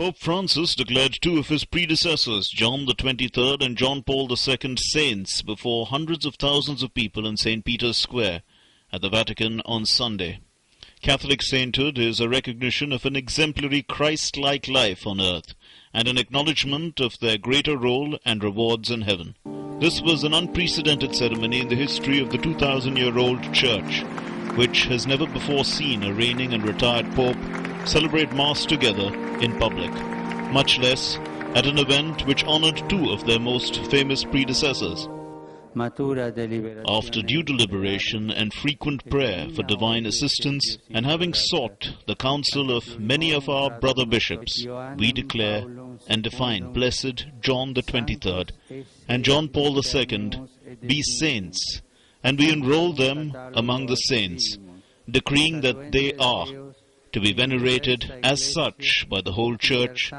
Pope Francis declared two of his predecessors, John the 23rd and John Paul II, saints before hundreds of thousands of people in St. Peter's Square at the Vatican on Sunday. Catholic sainthood is a recognition of an exemplary Christ-like life on earth and an acknowledgement of their greater role and rewards in heaven. This was an unprecedented ceremony in the history of the 2,000-year-old Church, which has never before seen a reigning and retired Pope celebrate Mass together in public, much less at an event which honored two of their most famous predecessors. After due deliberation and frequent prayer for divine assistance, and having sought the counsel of many of our brother bishops, we declare and define Blessed John the 23rd and John Paul II be saints, and we enroll them among the saints, decreeing that they are to be venerated as such by the whole Church,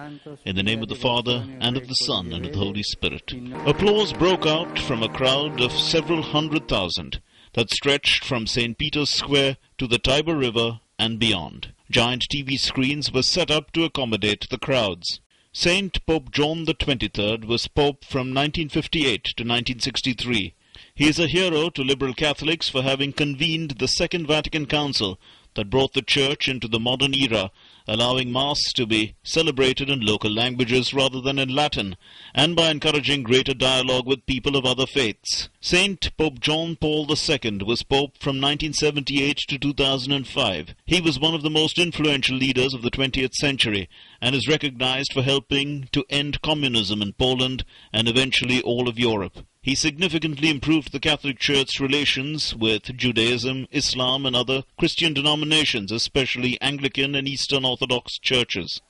in the name of the Father, and of the Son, and of the Holy Spirit. Applause broke out from a crowd of several 100,000 that stretched from St. Peter's Square to the Tiber River and beyond. Giant TV screens were set up to accommodate the crowds. Saint Pope John the 23rd was Pope from 1958 to 1963. He is a hero to liberal Catholics for having convened the Second Vatican Council that brought the Church into the modern era, allowing Mass to be celebrated in local languages rather than in Latin, and by encouraging greater dialogue with people of other faiths. Saint Pope John Paul II was Pope from 1978 to 2005. He was one of the most influential leaders of the 20th century, and is recognized for helping to end communism in Poland and eventually all of Europe. He significantly improved the Catholic Church's relations with Judaism, Islam, and other Christian denominations, especially Anglican and Eastern Orthodox churches.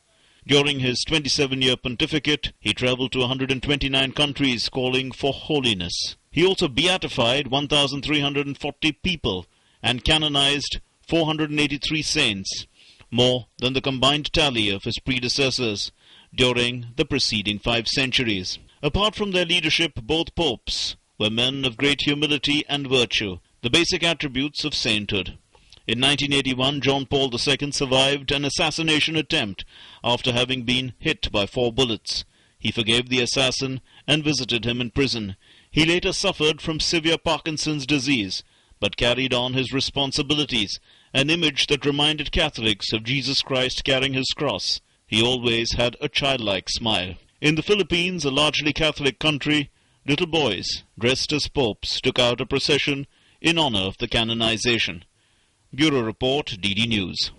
During his 27-year pontificate, he traveled to 129 countries calling for holiness. He also beatified 1,340 people and canonized 483 saints, more than the combined tally of his predecessors during the preceding 5 centuries. Apart from their leadership, both popes were men of great humility and virtue, the basic attributes of sainthood. In 1981, John Paul II survived an assassination attempt after having been hit by 4 bullets. He forgave the assassin and visited him in prison. He later suffered from severe Parkinson's disease, but carried on his responsibilities, an image that reminded Catholics of Jesus Christ carrying his cross. He always had a childlike smile. In the Philippines, a largely Catholic country, little boys, dressed as popes, took out a procession in honor of the canonization. Bureau Report, DD News.